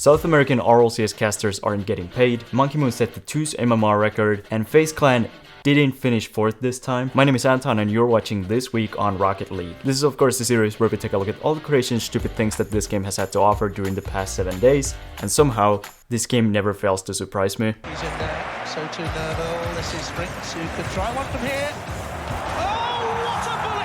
South American RLCS casters aren't getting paid, Monkey Moon set the 2's MMR record, and FaZe Clan didn't finish 4th this time. My name is Anton and you're watching This Week on Rocket League. This is of course the series where we take a look at all the crazy and stupid things that this game has had to offer during the past 7 days, and somehow this game never fails to surprise me. He's in there, so too Nervo. This is Rinks who could try one from here. Oh, what a bullet!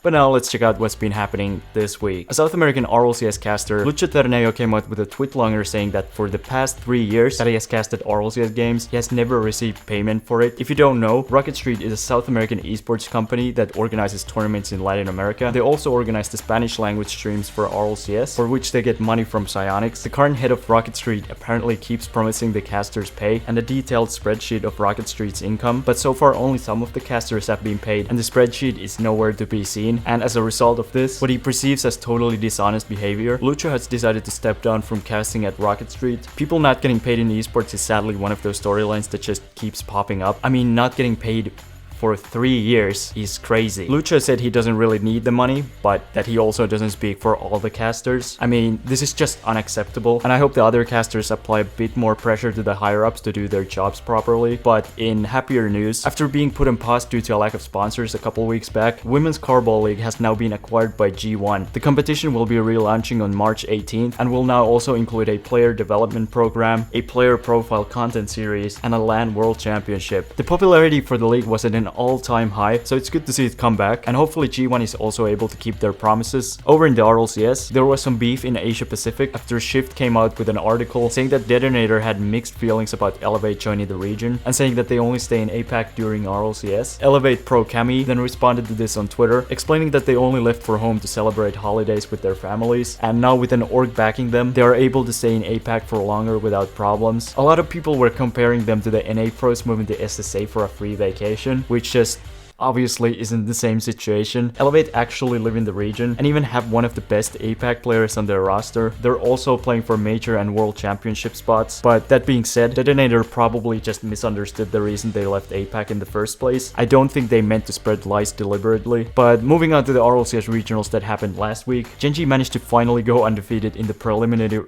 But now let's check out what's been happening this week. A South American RLCS caster, LuchoCernello, came out with a tweet longer saying that for the past 3 years that he has casted RLCS games, he has never received payment for it. If you don't know, Rocket Street is a South American esports company that organizes tournaments in Latin America. They also organize the Spanish language streams for RLCS, for which they get money from Psyonix. The current head of Rocket Street apparently keeps promising the casters pay and a detailed spreadsheet of Rocket Street's income, but so far only some of the casters have been paid and the spreadsheet is nowhere to be seen. And as a result of this, what he perceives as totally dishonest behavior, Lucho has decided to step down from casting at Rocket Street. People not getting paid in esports is sadly one of those storylines that just keeps popping up. I mean, not getting paid for 3 years is crazy. Lucho said he doesn't really need the money, but that he also doesn't speak for all the casters. I mean, this is just unacceptable, and I hope the other casters apply a bit more pressure to the higher-ups to do their jobs properly. But in happier news, after being put on pause due to a lack of sponsors a couple weeks back, Women's Carball League has now been acquired by G1. The competition will be relaunching on March 18th and will now also include a player development program, a player profile content series, and a LAN World Championship. The popularity for the league was at an all-time high, so it's good to see it come back, and hopefully G1 is also able to keep their promises. Over in the RLCS, there was some beef in Asia Pacific after Shift came out with an article saying that Detonator had mixed feelings about Elevate joining the region and saying that they only stay in APAC during RLCS. Elevate Pro Kamii then responded to this on Twitter, explaining that they only left for home to celebrate holidays with their families, and now with an org backing them, they are able to stay in APAC for longer without problems. A lot of people were comparing them to the NA pros moving to SSA for a free vacation, which just obviously isn't the same situation. Elevate actually live in the region and even have one of the best APAC players on their roster. They're also playing for major and world championship spots, but that being said, Detonator probably just misunderstood the reason they left APAC in the first place. I don't think they meant to spread lies deliberately. But moving on to the RLCS regionals that happened last week, Genji managed to finally go undefeated in the preliminary.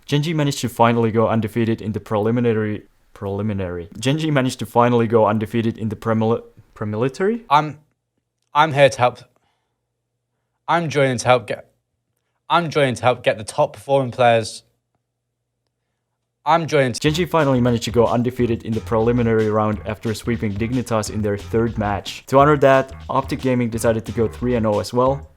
Genji managed to finally go undefeated in the preliminary. Genji managed to finally go undefeated in the Premilitary? I'm here to help. I'm joining to help get the top performing players. Genji finally managed to go undefeated in the preliminary round after sweeping Dignitas in their 3rd match. To honor that, Optic Gaming decided to go 3-0 as well,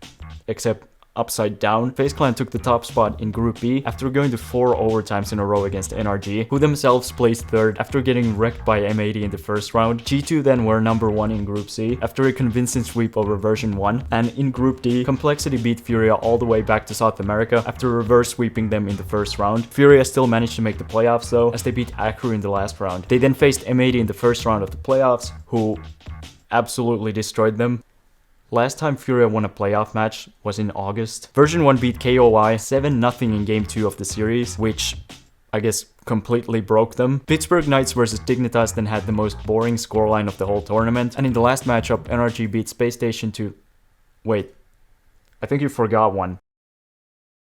except upside down. FaZe Clan took the top spot in Group B after going to 4 overtimes in a row against NRG, who themselves placed 3rd after getting wrecked by M80 in the first round. G2 then were number 1 in Group C after a convincing sweep over version 1, and in Group D, Complexity beat Furia all the way back to South America after reverse sweeping them in the first round. Furia still managed to make the playoffs though, as they beat Akru in the last round. They then faced M80 in the first round of the playoffs, who absolutely destroyed them. Last time Furia won a playoff match was in August. Version 1 beat KOI 7-0 in Game 2 of the series, which I guess completely broke them. Pittsburgh Knights versus Dignitas then had the most boring scoreline of the whole tournament, and in the last matchup, NRG beat Space Station to... Wait, I think you forgot one.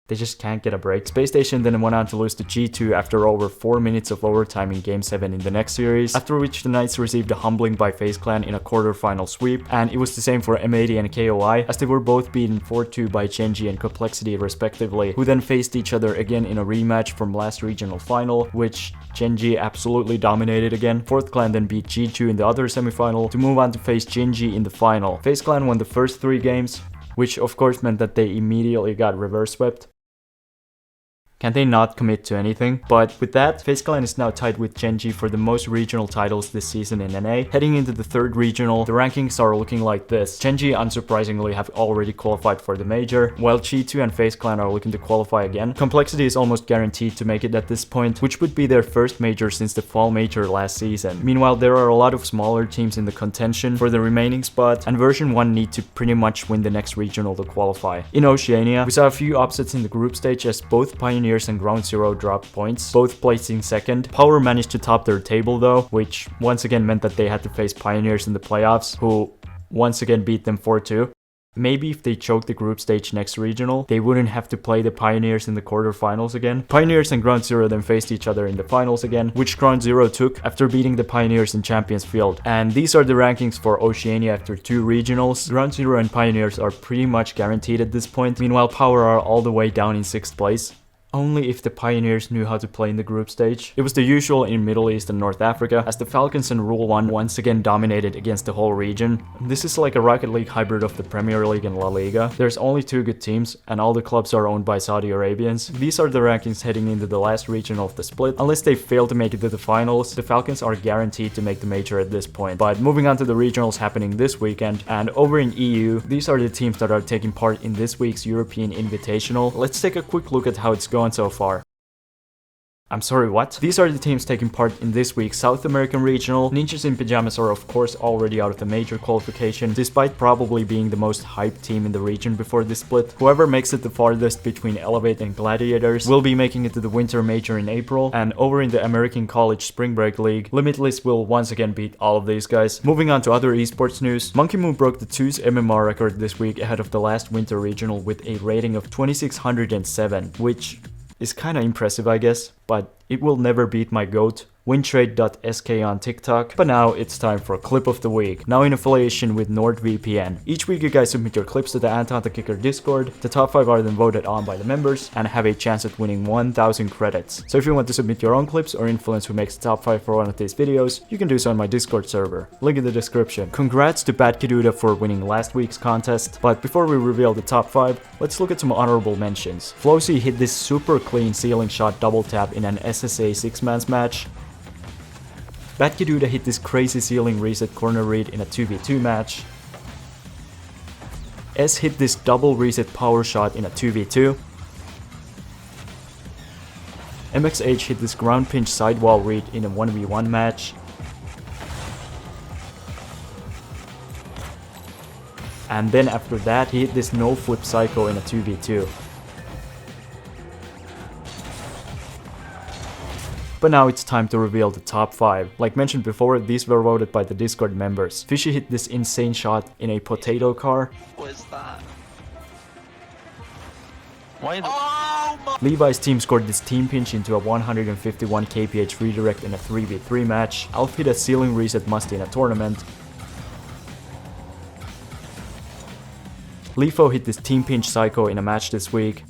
They just can't get a break. Space Station then went on to lose to G2 after over 4 minutes of overtime in Game 7 in the next series, after which the Knights received a humbling by FaZe Clan in a quarterfinal sweep, and it was the same for M80 and KOI, as they were both beaten 4-2 by Genji and Complexity respectively, who then faced each other again in a rematch from last regional final, which Genji absolutely dominated again. 4th Clan then beat G2 in the other semifinal to move on to face Genji in the final. FaZe Clan won the first 3 games, which of course meant that they immediately got reverse swept. Can they not commit to anything? But with that, FaZe Clan is now tied with Genji for the most regional titles this season in NA. Heading into the 3rd regional, the rankings are looking like this. Genji unsurprisingly have already qualified for the major, while G2 and FaZe Clan are looking to qualify again. Complexity is almost guaranteed to make it at this point, which would be their first major since the fall major last season. Meanwhile, there are a lot of smaller teams in the contention for the remaining spot, and version 1 need to pretty much win the next regional to qualify. In Oceania, we saw a few upsets in the group stage as both Pioneer Pioneers and Ground Zero dropped points, both placing second. Power managed to top their table though, which once again meant that they had to face Pioneers in the playoffs, who once again beat them 4-2. maybe if they choke the group stage next regional, they wouldn't have to play the Pioneers in the quarterfinals again. Pioneers and Ground Zero then faced each other in the finals again, which Ground Zero took after beating the Pioneers in Champions Field. And these are the rankings for Oceania after 2 regionals. Ground Zero and Pioneers are pretty much guaranteed at this point. Meanwhile, Power are all the way down in 6th place. Only if the Pioneers knew how to play in the group stage. It was the usual in Middle East and North Africa, as the Falcons and Rule 1 once again dominated against the whole region. This is like a Rocket League hybrid of the Premier League and La Liga. There's only 2 good teams, and all the clubs are owned by Saudi Arabians. These are the rankings heading into the last region of the split. Unless they fail to make it to the finals, the Falcons are guaranteed to make the major at this point. But moving on to the regionals happening this weekend, and over in EU, these are the teams that are taking part in this week's European Invitational. Let's take a quick look at how it's going so far. I'm sorry, what? These are the teams taking part in this week's South American Regional. Ninjas in Pajamas are of course already out of the major qualification, despite probably being the most hyped team in the region before this split. Whoever makes it the farthest between Elevate and Gladiators will be making it to the Winter Major in April, and over in the American College Spring Break League, Limitless will once again beat all of these guys. Moving on to other esports news, Monkey Moon broke the 2's MMR record this week ahead of the last Winter Regional with a rating of 2607, which is kinda impressive, I guess, but it will never beat my GOAT, wintrade.sk on TikTok. But now it's time for Clip of the Week, now in affiliation with NordVPN. Each week you guys submit your clips to the AntonTheKicker Discord, the top 5 are then voted on by the members, and have a chance at winning 1000 credits. So if you want to submit your own clips or influence who makes the top 5 for one of these videos, you can do so on my Discord server, link in the description. Congrats to Bad Kiduda for winning last week's contest, but before we reveal the top 5, let's look at some honorable mentions. Flosee hit this super clean ceiling shot double tap in an SSA 6-man's match. Bad Kiduda hit this crazy ceiling reset corner read in a 2v2 match. S hit this double reset power shot in a 2v2. MXH hit this ground pinch sidewall read in a 1v1 match. And then after that he hit this no flip psycho in a 2v2. But now it's time to reveal the top 5. Like mentioned before, these were voted by the Discord members. Fishy hit this insane shot in a potato car. What is that? Why the Levi's team scored this team pinch into a 151 kph redirect in a 3v3 match. Alf hit a ceiling reset must in a tournament. Leafoo hit this team pinch psycho in a match this week.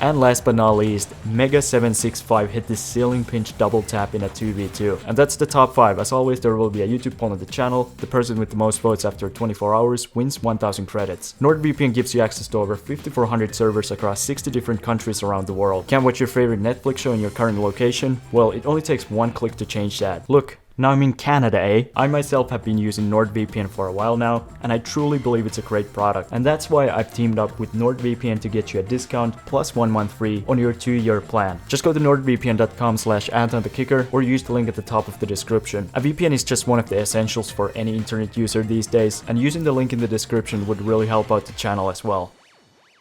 And last but not least, Mega765 hit this ceiling pinch double tap in a 2v2. And that's the top 5. As always, there will be a YouTube poll on the channel. The person with the most votes after 24 hours wins 1000 credits. NordVPN gives you access to over 5400 servers across 60 different countries around the world. Can't watch your favorite Netflix show in your current location? Well, it only takes one click to change that. Look, now I'm in Canada, eh? I myself have been using NordVPN for a while now, and I truly believe it's a great product. And that's why I've teamed up with NordVPN to get you a discount plus 1 month free on your 2-year plan. Just go to nordvpn.com/AntonTheKicker or use the link at the top of the description. A VPN is just one of the essentials for any internet user these days, and using the link in the description would really help out the channel as well.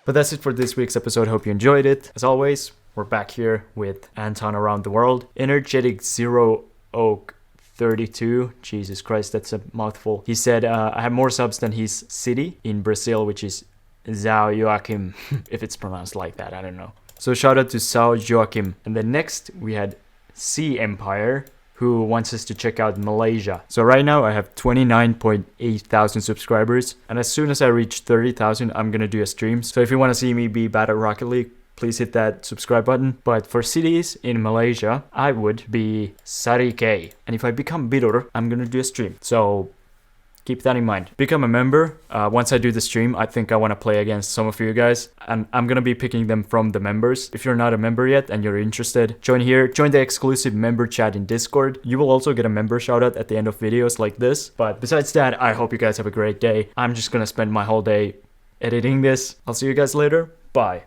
But that's it for this week's episode. Hope you enjoyed it. As always, we're back here with Anton around the world. Energetic Zero Oak 32, Jesus Christ, that's a mouthful. He said, I have more subs than his city in Brazil, which is São Joaquim, if it's pronounced like that, I don't know. So shout out to São Joaquim. And then next we had Sea Empire, who wants us to check out Malaysia. So right now I have 29.8 thousand subscribers, and as soon as I reach 30,000, I'm gonna do a stream. So if you want to see me be bad at Rocket League, please hit that subscribe button. But for cities in Malaysia, I would be Sarike. And if I become Bidur, I'm gonna do a stream. So keep that in mind. Become a member. Once I do the stream, I think I want to play against some of you guys. And I'm gonna be picking them from the members. If you're not a member yet and you're interested, join here. Join the exclusive member chat in Discord. You will also get a member shoutout at the end of videos like this. But besides that, I hope you guys have a great day. I'm just gonna spend my whole day editing this. I'll see you guys later. Bye.